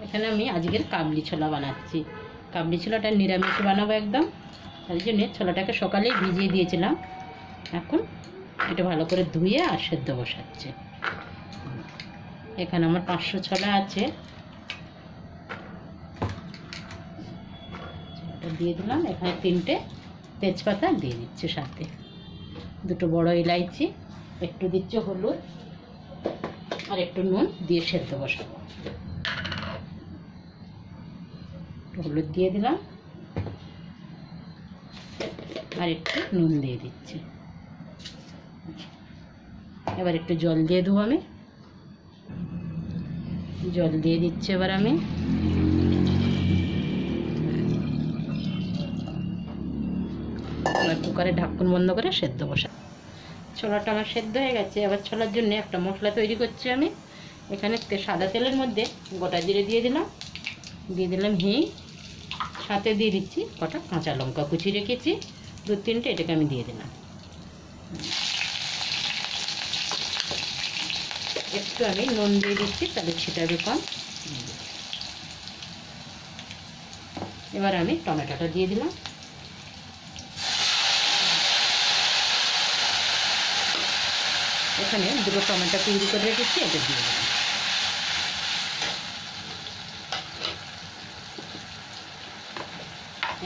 এখানে আমি আজকের কাবলি ছোলা বানাচ্ছি। কাবলি ছোলাটা নিরামিষ বানাবো একদম, তাই জন্য ছোলাটাকে সকালেই ভিজিয়ে দিয়েছিলাম। এখন এটা ভালো করে ধুয়ে আর সেদ্ধ বসাচ্ছি। এখানে আমার 500 ছোলা আছে, এটা দিয়ে দিলাম। এখানে 3টে তেজপাতা দিয়ে দিচ্ছি, সাথে 2টো বড় এলাইচি, একটু দিচ্ছি হলুদ আর একটু নুন দিয়ে সেদ্ধ বসাবো। হলুদ দিয়ে দিলাম আর একটু নুন দিয়ে দিচ্ছি। এবার একটু জল দিয়ে দেবো, আমি জল দিয়ে দিচ্ছি। এবার আমি কুকারে ঢাকন বন্ধ করে সেদ্ধ বসা। ছোলাটা আমার সেদ্ধ হয়ে গেছে। এবার ছোলার জন্য একটা মশলা তৈরি করছি আমি। এখানে সাদা তেলের মধ্যে গোটা জিরে দিয়ে দিলাম হিং, সাথে দিয়ে দিচ্ছি কটা কাঁচা লঙ্কা কুচি রেখেছি 2-3টে, এটাকে আমি দিয়ে দিলাম। একটু আমি নুন দিয়ে দিচ্ছি, তাহলে ছিটাবে কম। এবার আমি টমেটোটা দিয়ে দিলাম। এখানে 2টো টমেটো পিউরি করে রেখেছি, এটা দিয়ে দিলাম।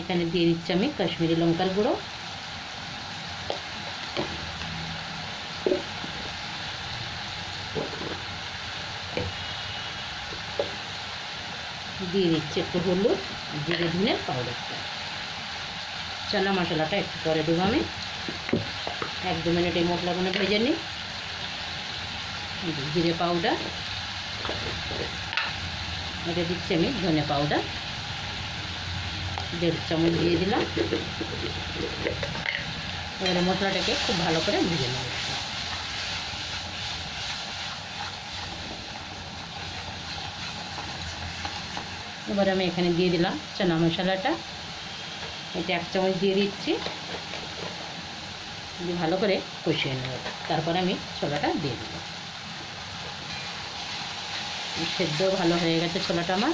এখানে দিয়ে দিচ্ছি আমি কাশ্মীরি লঙ্কার গুঁড়ো, দিয়ে দিচ্ছি একটু হলুদ, জিরে ধনে পাউডারটা। চানা মশলাটা একটু পরে দেবো আমি। 1-2 মিনিট এই মশলাগুলো ভেজে নিই। জিরে পাউডার, এটা দিচ্ছি আমি ধনে পাউডার 1.5 চামচ দিয়ে দিলাম। এবারে মশলাটাকে খুব ভালো করে ভেজে নেব। এবার আমি এখানে দিয়ে দিলাম চানা মশলাটা, এটা 1 চামচ দিয়ে দিচ্ছি। ভালো করে কষিয়ে নেব, তারপর আমি ছোলাটা দিয়ে দেবো। সেদ্ধ ভালো হয়ে গেছে ছোলাটা আমার।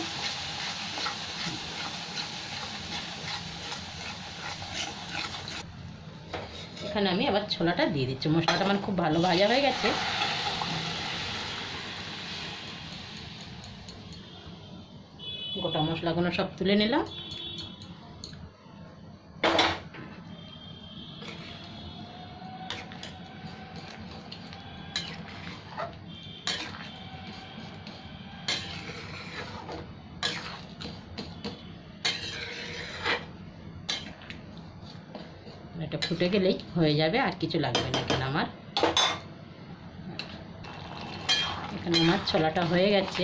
এখানে আমি আবার ছোলাটা দিয়ে দিচ্ছি। মশলাটা আমার খুব ভালো ভাজা হয়ে গেছে। গোটা মশলাগুলো সব তুলে নিলাম। এটা ফুটে গেলেই হয়ে যাবে, আর কিছু লাগবে না। এখানে আমার ছোলাটা হয়ে গেছে।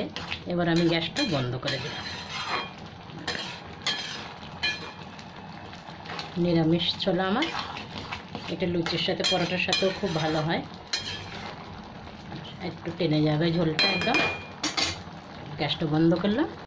এবার আমি গ্যাসটা বন্ধ করে দিলাম। নিরামিষ ছোলা আমার, এটা লুচির সাথে পরোটার সাথেও খুব ভালো হয়। একটু টেনে যাবে ঝোলটা একদম। গ্যাসটা বন্ধ করলাম।